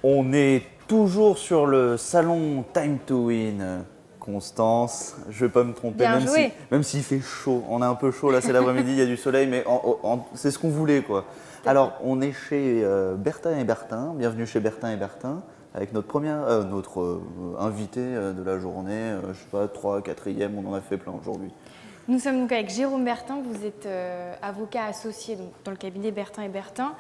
On est toujours sur le salon Time to Win. Constance, je vais pas me tromper, Bien joué. même s'il fait chaud. On a un peu chaud là, c'est l'après-midi, il y a du soleil, mais c'est ce qu'on voulait quoi. à Alors, on est chez Bertin et Bertin. Bienvenue chez Bertin et Bertin avec notre invité de la journée. Je sais pas, 3, 4e, on en a fait plein aujourd'hui. Nous sommes donc avec Jérôme Bertin, vous êtes avocat associé donc, dans le cabinet Bertin et Bertin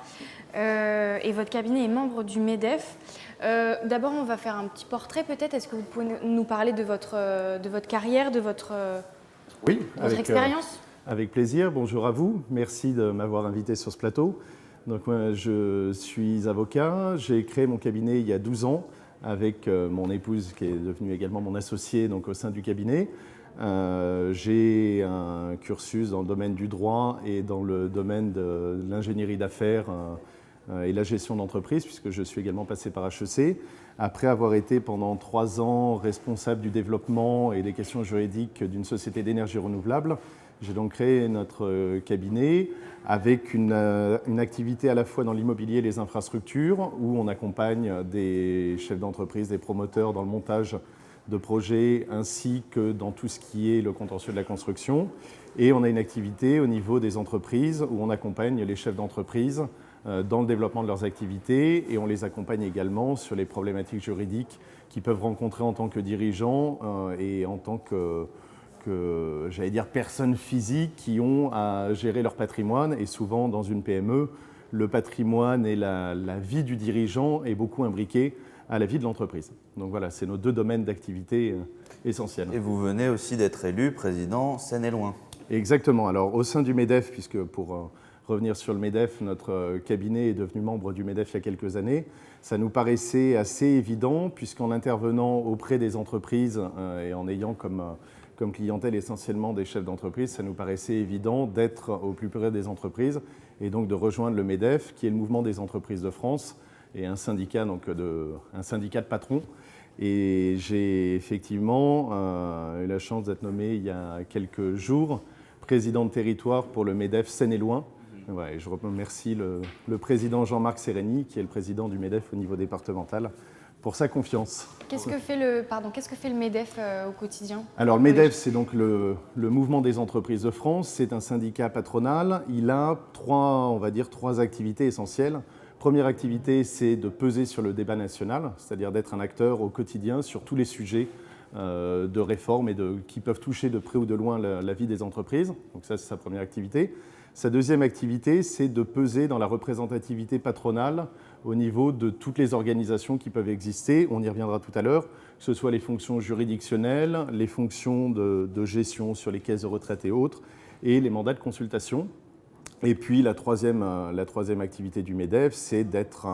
et votre cabinet est membre du MEDEF. D'abord, on va faire un petit portrait peut-être. Est-ce que vous pouvez nous parler de votre carrière, de votre Oui, expérience avec plaisir. Bonjour à vous. Merci de m'avoir invité sur ce plateau. Donc, moi, je suis avocat. J'ai créé mon cabinet il y a 12 ans avec mon épouse qui est devenue également mon associée donc, au sein du cabinet. J'ai un cursus dans le domaine du droit et dans le domaine de l'ingénierie d'affaires et la gestion d'entreprise, puisque je suis également passé par HEC. Après avoir été pendant 3 ans responsable du développement et des questions juridiques d'une société d'énergie renouvelable, j'ai donc créé notre cabinet avec une activité à la fois dans l'immobilier et les infrastructures, où on accompagne des chefs d'entreprise, des promoteurs dans le montage de projets, ainsi que dans tout ce qui est le contentieux de la construction. Et on a une activité au niveau des entreprises, où on accompagne les chefs d'entreprise dans le développement de leurs activités, et on les accompagne également sur les problématiques juridiques qu'ils peuvent rencontrer en tant que dirigeants et en tant que j'allais dire, personnes physiques qui ont à gérer leur patrimoine. Et souvent, dans une PME, le patrimoine et la vie du dirigeant est beaucoup imbriqué à la vie de l'entreprise. Donc voilà, c'est nos 2 domaines d'activité essentiels. Et vous venez aussi d'être élu président Seine-et-Loing. Exactement. Alors, au sein du MEDEF, puisque pour revenir sur le MEDEF, notre cabinet est devenu membre du MEDEF il y a quelques années, ça nous paraissait assez évident, puisqu'en intervenant auprès des entreprises et en ayant comme clientèle essentiellement des chefs d'entreprise, ça nous paraissait évident d'être au plus près des entreprises et donc de rejoindre le MEDEF, qui est le mouvement des entreprises de France, et un syndicat, un syndicat de patrons. Et j'ai effectivement eu la chance d'être nommé il y a quelques jours président de territoire pour le MEDEF Seine-et-Loing. Ouais, je remercie le président Jean-Marc Sérény, qui est le président du MEDEF au niveau départemental, pour sa confiance. Qu'est-ce que fait le MEDEF au quotidien? Alors le MEDEF, c'est donc le mouvement des entreprises de France. C'est un syndicat patronal. Il a trois activités essentielles. Première activité, c'est de peser sur le débat national, c'est-à-dire d'être un acteur au quotidien sur tous les sujets de réforme et qui peuvent toucher de près ou de loin la vie des entreprises. Donc ça, c'est sa première activité. Sa deuxième activité, c'est de peser dans la représentativité patronale au niveau de toutes les organisations qui peuvent exister. On y reviendra tout à l'heure, que ce soit les fonctions juridictionnelles, les fonctions de gestion sur les caisses de retraite et autres, et les mandats de consultation. Et puis la troisième activité du MEDEF, c'est d'être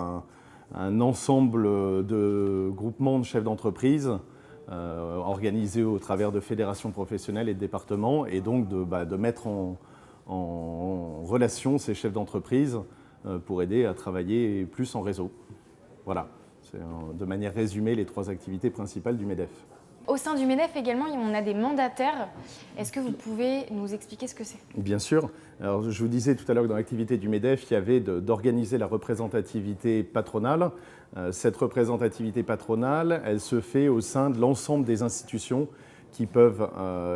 un ensemble de groupements de chefs d'entreprise organisés au travers de fédérations professionnelles et de départements, et donc de mettre en relation ces chefs d'entreprise pour aider à travailler plus en réseau. Voilà, c'est de manière résumée les 3 activités principales du MEDEF. Au sein du MEDEF également, on a des mandataires. Est-ce que vous pouvez nous expliquer ce que c'est? Bien sûr. Alors, je vous disais tout à l'heure que dans l'activité du MEDEF, il y avait d'organiser la représentativité patronale. Cette représentativité patronale, elle se fait au sein de l'ensemble des institutions qui peuvent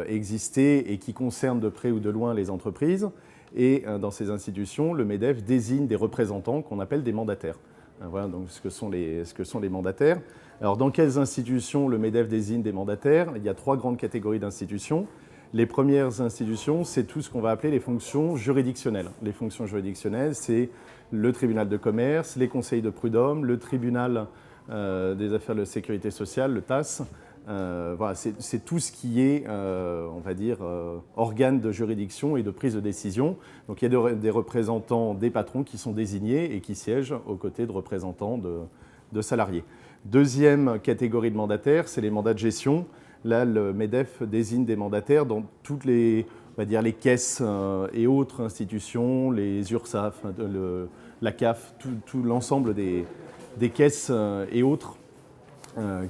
exister et qui concernent de près ou de loin les entreprises. Et dans ces institutions, le MEDEF désigne des représentants qu'on appelle des mandataires. Voilà donc ce que sont les mandataires. Alors, dans quelles institutions le MEDEF désigne des mandataires? Il y a 3 grandes catégories d'institutions. Les premières institutions, c'est tout ce qu'on va appeler les fonctions juridictionnelles. Les fonctions juridictionnelles, c'est le tribunal de commerce, les conseils de prud'homme, le tribunal des affaires de sécurité sociale, le TAS. Voilà, c'est tout ce qui est, organe de juridiction et de prise de décision. Donc il y a des représentants des patrons qui sont désignés et qui siègent aux côtés de représentants de salariés. Deuxième catégorie de mandataires, c'est les mandats de gestion. Là, le MEDEF désigne des mandataires dans toutes les caisses et autres institutions, les URSSAF, la CAF, tout l'ensemble des caisses et autres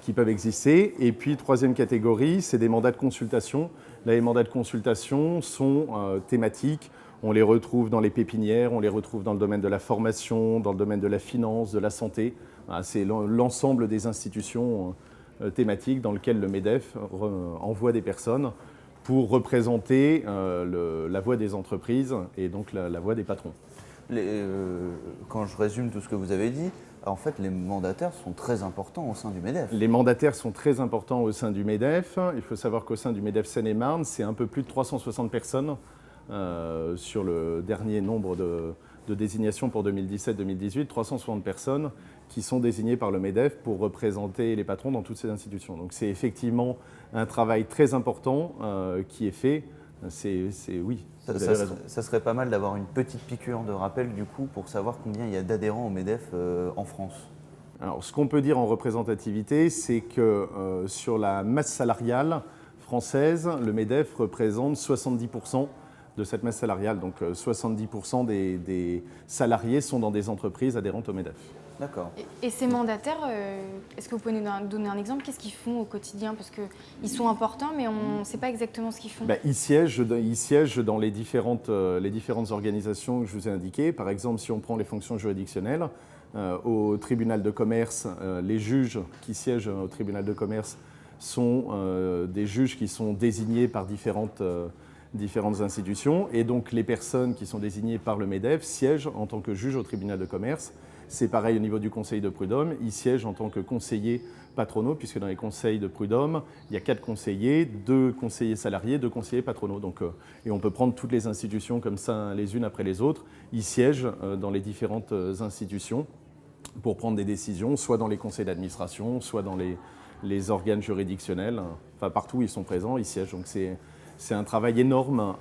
qui peuvent exister. Et puis, troisième catégorie, c'est des mandats de consultation. Là, les mandats de consultation sont thématiques. On les retrouve dans les pépinières, on les retrouve dans le domaine de la formation, dans le domaine de la finance, de la santé. C'est l'ensemble des institutions thématiques dans lesquelles le MEDEF envoie des personnes pour représenter la voix des entreprises et donc la voix des patrons. Quand je résume tout ce que vous avez dit, en fait, les mandataires sont très importants au sein du MEDEF. Les mandataires sont très importants au sein du MEDEF. Il faut savoir qu'au sein du MEDEF Seine-et-Marne, c'est un peu plus de 360 personnes sur le dernier nombre de désignations pour 2017-2018, 360 personnes qui sont désignées par le MEDEF pour représenter les patrons dans toutes ces institutions. Donc c'est effectivement un travail très important qui est fait. Oui, ça serait pas mal d'avoir une petite piqûre de rappel du coup pour savoir combien il y a d'adhérents au MEDEF en France. Alors, ce qu'on peut dire en représentativité, c'est que sur la masse salariale française, le MEDEF représente 70% de cette masse salariale. Donc 70% des salariés sont dans des entreprises adhérentes au MEDEF. D'accord. Et ces mandataires, est-ce que vous pouvez nous donner un exemple? Qu'est-ce qu'ils font au quotidien? Parce qu'ils sont importants, mais on ne sait pas exactement ce qu'ils font. Ils siègent dans les différentes organisations que je vous ai indiquées. Par exemple, si on prend les fonctions juridictionnelles, au tribunal de commerce, les juges qui siègent au tribunal de commerce sont des juges qui sont désignés par différentes institutions. Et donc, les personnes qui sont désignées par le MEDEF siègent en tant que juges au tribunal de commerce. C'est pareil au niveau du conseil de prud'homme. Ils siègent en tant que conseillers patronaux, puisque dans les conseils de prud'homme, il y a 4 conseillers, 2 conseillers salariés, 2 conseillers patronaux. Donc, et on peut prendre toutes les institutions comme ça, les unes après les autres. Ils siègent dans les différentes institutions pour prendre des décisions, soit dans les conseils d'administration, soit dans les organes juridictionnels. Enfin, partout, ils sont présents, ils siègent. Donc, c'est un travail énorme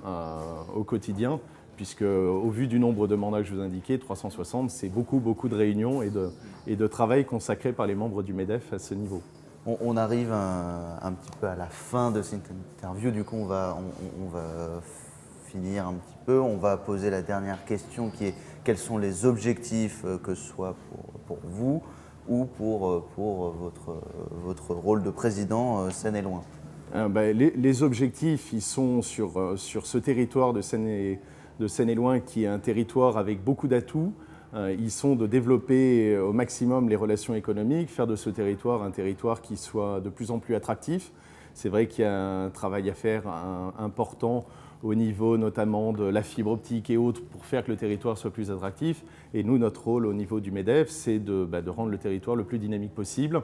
au quotidien, puisque au vu du nombre de mandats que je vous indiquais, 360, c'est beaucoup de réunions et de travail consacré par les membres du MEDEF à ce niveau. On arrive un petit peu à la fin de cette interview, du coup on va finir un petit peu. On va poser la dernière question qui est quels sont les objectifs, que ce soit pour vous ou pour votre rôle de président Seine-et-Loing? Les objectifs, ils sont sur ce territoire de Seine-et-Loing qui est un territoire avec beaucoup d'atouts. Ils sont de développer au maximum les relations économiques, faire de ce territoire un territoire qui soit de plus en plus attractif. C'est vrai qu'il y a un travail à faire important au niveau notamment de la fibre optique et autres pour faire que le territoire soit plus attractif. Et nous, notre rôle au niveau du MEDEF, c'est de rendre le territoire le plus dynamique possible,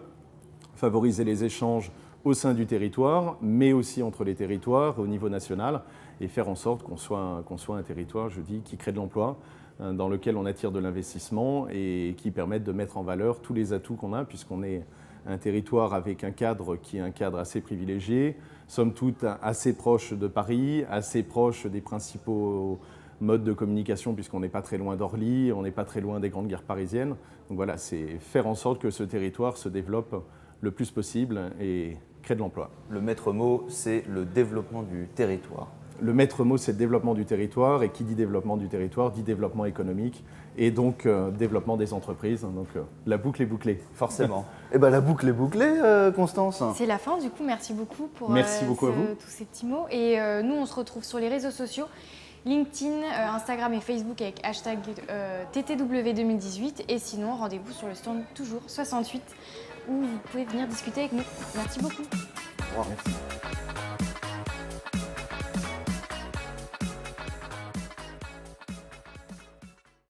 favoriser les échanges au sein du territoire, mais aussi entre les territoires au niveau national, et faire en sorte qu'on soit un territoire, je dis, qui crée de l'emploi, dans lequel on attire de l'investissement et qui permette de mettre en valeur tous les atouts qu'on a, puisqu'on est un territoire avec un cadre qui est un cadre assez privilégié, somme toute assez proche de Paris, assez proche des principaux modes de communication, puisqu'on n'est pas très loin d'Orly, on n'est pas très loin des grandes gares parisiennes. Donc voilà, c'est faire en sorte que ce territoire se développe le plus possible et crée de l'emploi. Le maître mot, c'est le développement du territoire. Le maître mot, c'est le développement du territoire, et qui dit développement du territoire dit développement économique et donc développement des entreprises. Donc la boucle est bouclée. Forcément. Et bien la boucle est bouclée, Constance. C'est la fin, du coup, merci beaucoup pour merci beaucoup à vous. tous ces petits mots. Et nous, on se retrouve sur les réseaux sociaux, LinkedIn, Instagram et Facebook avec hashtag TTW2018. Et sinon, rendez-vous sur le stand toujours 68 où vous pouvez venir discuter avec nous. Merci beaucoup. Au revoir. Merci.